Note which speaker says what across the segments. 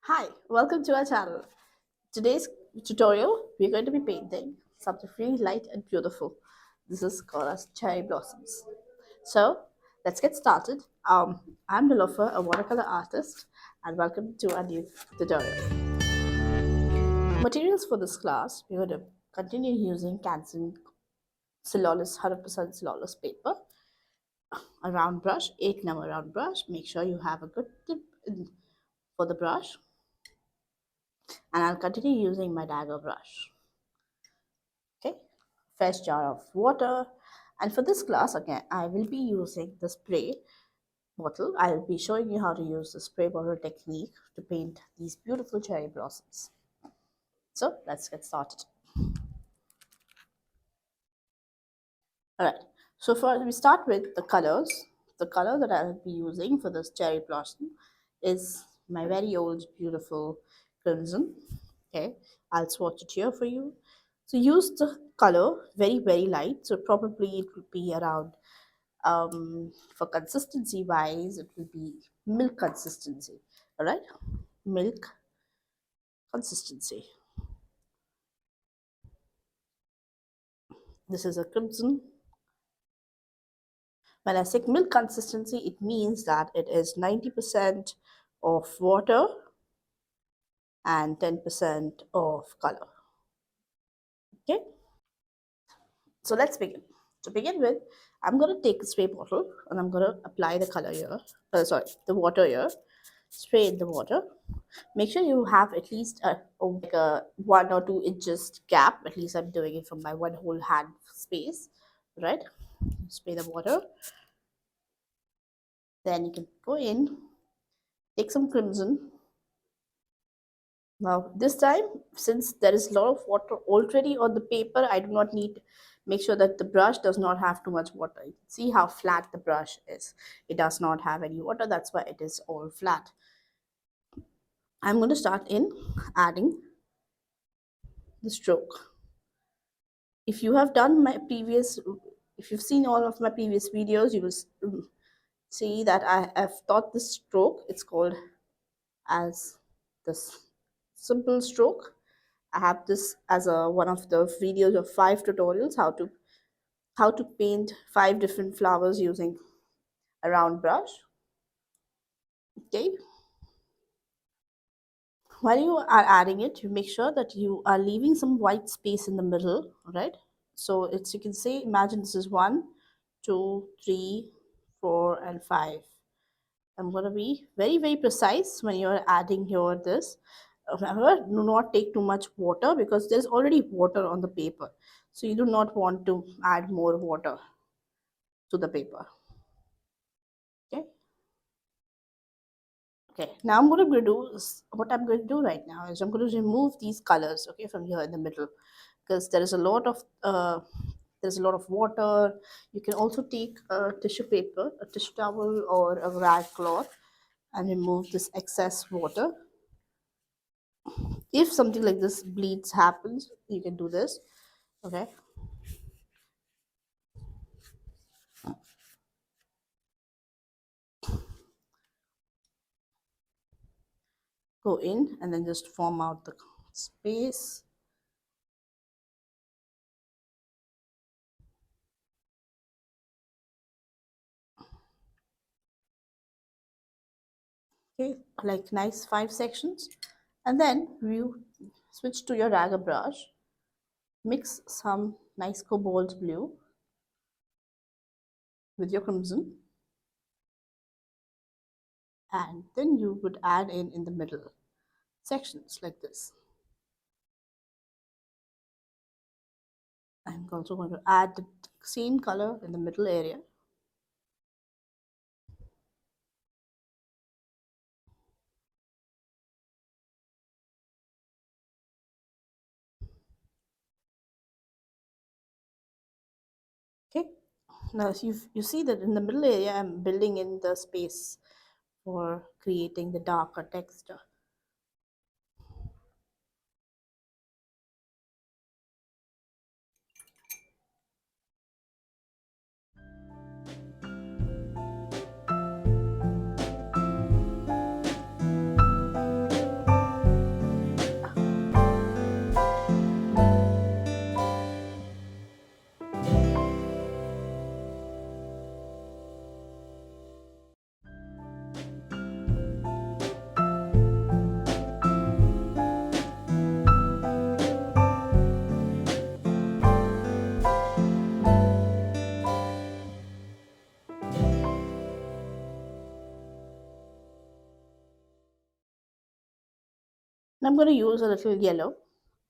Speaker 1: Hi, welcome to our channel. Today's tutorial, we're going to be painting something really light and beautiful. This is called as cherry blossoms. So let's get started. I'm Nilofer, a watercolor artist, and welcome to our new tutorial. Materials for this class, we're going to continue using Canson Cellulose, 100% cellulose paper, a round brush, 8 number round brush. Make sure you have a good tip for the brush, and I'll continue using my dagger brush. Okay, fresh jar of water. And for this class, again, I will be using the spray bottle. I'll be showing you how to use the spray bottle technique to paint these beautiful cherry blossoms. So let's get started. All right, so first we start with the colors. The color that I'll be using for this cherry blossom is my very old beautiful crimson. Okay, I'll swatch it here for you. So use the color very light, so probably it would be around for consistency wise it will be milk consistency. All right, milk consistency. This is a crimson. When I say milk consistency, it means that it is 90% of water and 10% of color. Okay, so let's begin. To begin with, I'm going to take a spray bottle and I'm going to apply the color here, the water here. Spray in the water. Make sure you have at least like a 1 or 2 inches gap. At least I'm doing it from my one whole hand space, right? Spray the water. Then you can go in, take some crimson. Now this time, since there is a lot of water already on the paper, I do not need, make sure that the brush does not have too much water. You can see how flat the brush is. It does not have any water, that's why it is all flat. I'm going to start in adding the stroke. If you have done my previous, if you've seen all of my previous videos, you will see that I have taught this stroke. It's called as this simple stroke. I have this as a one of the videos of 5 tutorials how to paint 5 different flowers using a round brush. Okay, while you are adding it, you make sure that you are leaving some white space in the middle. All right, so it's, you can say, imagine this is 1, 2, 3, 4 and 5. I'm going to be very precise when you're adding here this. However, do not take too much water because there's already water on the paper, so you do not want to add more water to the paper. Okay, okay, now I'm going to do what I'm going to do right now is I'm going to remove these colors, okay, from here in the middle, because there is a lot of there's a lot of water. You can also take a tissue paper, a tissue towel or a rag cloth and remove this excess water. If something like this bleeds happens, you can do this. Okay, go in and then just form out the space. Okay, like nice 5 sections, and then you switch to your dagger brush, mix some nice cobalt blue with your crimson, and then you would add in the middle sections like this. I'm also going to add the same color in the middle area. Okay, now you see that in the middle area I'm building in the space for creating the darker texture. I'm going to use a little yellow.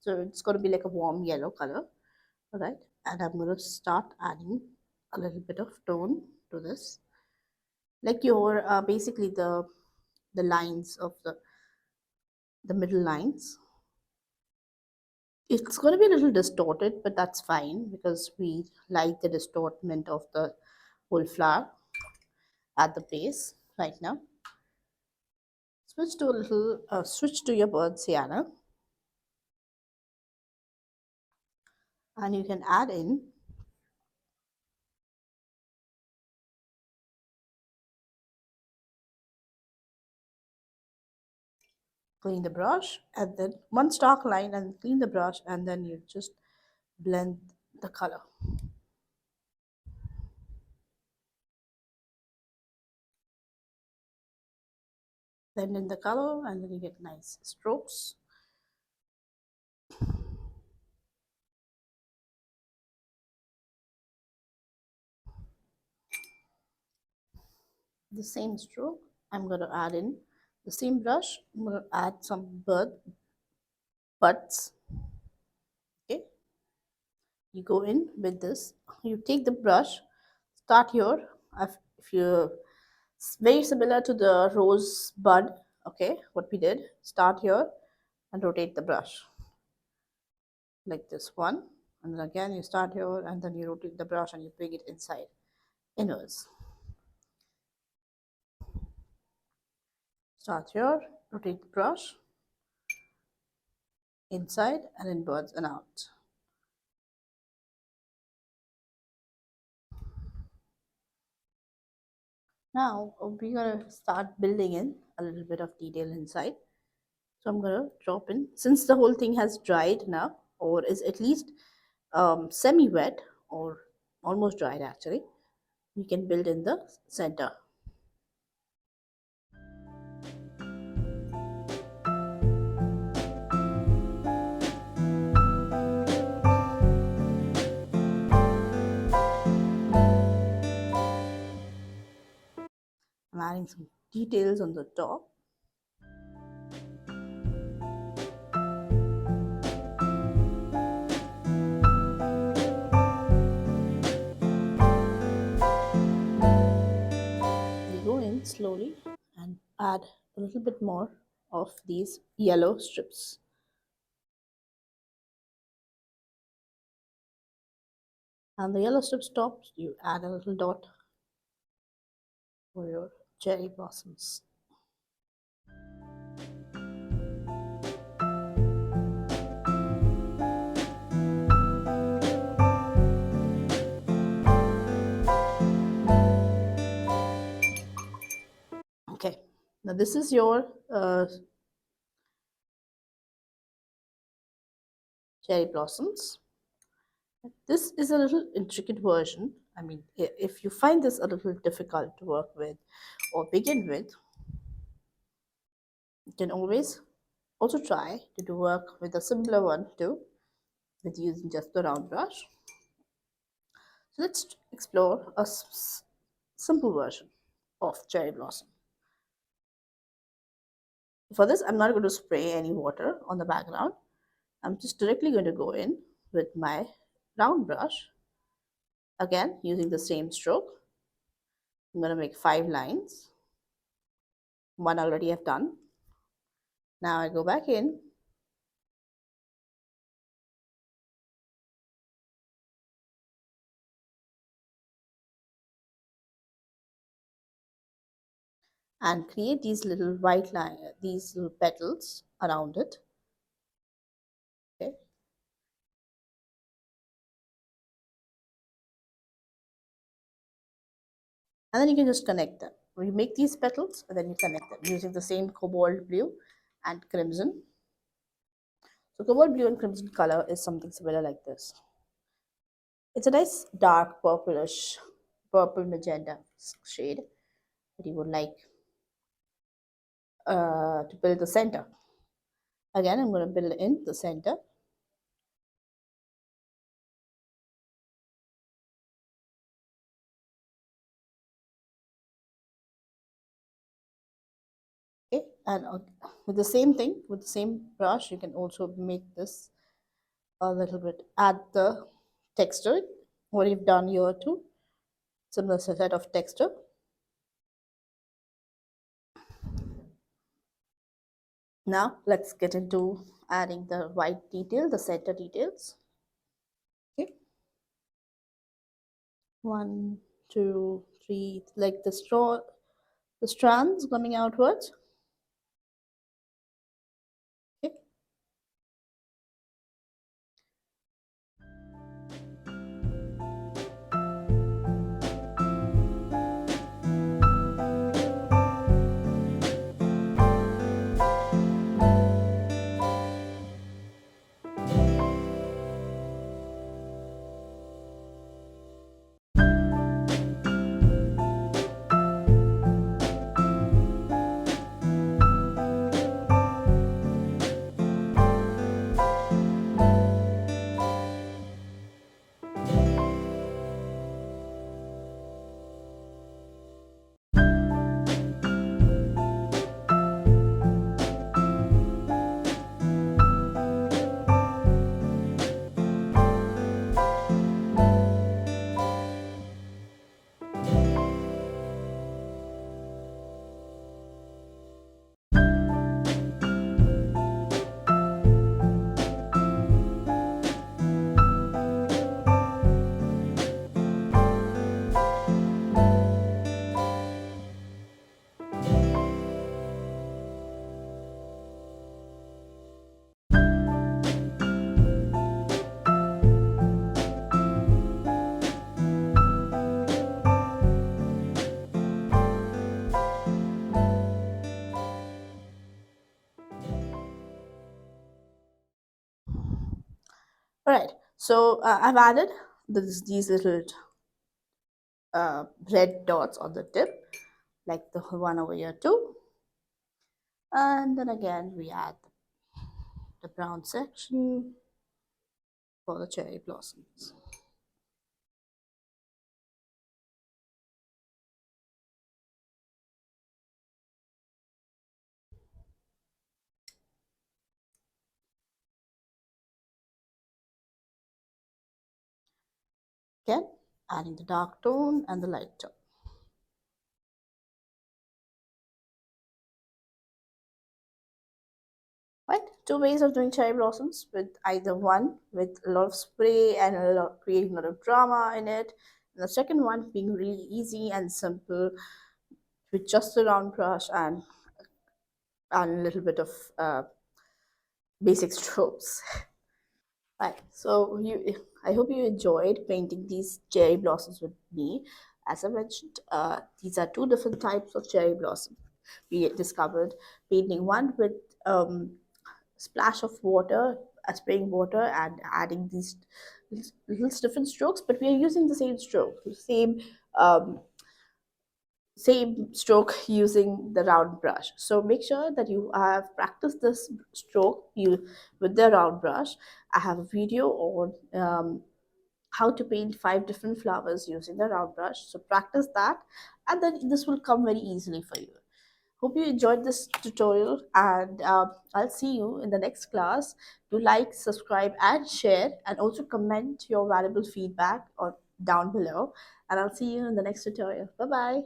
Speaker 1: So it's going to be like a warm yellow color. All right. And I'm going to start adding a little bit of tone to this. Like your basically the lines of the middle lines. It's going to be a little distorted, but that's fine because we like the distortment of the whole flower at the base right now. Switch to your bird sienna, and you can add in clean the brush and then one stark line and clean the brush and then you just blend the color. Blend in the color and then you get nice strokes. The same stroke, I'm going to add in the same brush. I'm going to add some buds. Okay, you go in with this. You take the brush, start here. If you it's very similar to the rose bud. Okay, what we did, start here and rotate the brush like this one, and then again you start here and then you rotate the brush and you bring it inside inwards. Start here, rotate the brush inside and inwards and out. Now we're gonna start building in a little bit of detail inside. So I'm gonna drop in, since the whole thing has dried now or is at least semi-wet or almost dried actually, you can build in the center. I'm adding some details on the top. We go in slowly and add a little bit more of these yellow strips. And the yellow strip stops, you add a little dot for your cherry blossoms. Okay, now this is your cherry blossoms. This is a little intricate version. I mean, if you find this a little difficult to work with or begin with, you can always also try to do work with a simpler one too, with using just the round brush. So let's explore a simple version of cherry blossom. For this, I'm not going to spray any water on the background. I'm just directly going to go in with my round brush. Again, using the same stroke. I'm going to make 5 lines. One already I've done. Now I go back in and create these little white line, these little petals around it. Okay. And then you can just connect them. You make these petals and then you connect them using the same cobalt blue and crimson. So cobalt blue and crimson color is something similar like this. It's a nice dark purplish, purple magenta shade that you would like to build the center. Again, I'm going to build in the center. Okay, and with the same thing, with the same brush, you can also make this a little bit, add the texture, what you've done here too, similar set of texture. Now let's get into adding the white detail, the center details. Okay, one, two, three, like the straw, the strands coming outwards. Okay, all right. So I've added these little red dots on the tip, like the one over here too. And then again, we add the brown section for the cherry blossoms. Again, adding the dark tone and the light tone. Right, two ways of doing cherry blossoms, with either one with a lot of spray and creating a lot of drama in it, and the second one being really easy and simple with just a round brush and a little bit of basic strokes. Right, so I hope you enjoyed painting these cherry blossoms with me. As I mentioned, these are two different types of cherry blossom. We discovered painting one with splash of water, spraying water, and adding these little different strokes, but we are using the same stroke, the um, same stroke using the round brush. So make sure that you have practiced this stroke with the round brush. I have a video on how to paint 5 different flowers using the round brush. So practice that, and then this will come very easily for you. Hope you enjoyed this tutorial, and I'll see you in the next class. Do like, subscribe, and share, and also comment your valuable feedback or down below. And I'll see you in the next tutorial. Bye bye.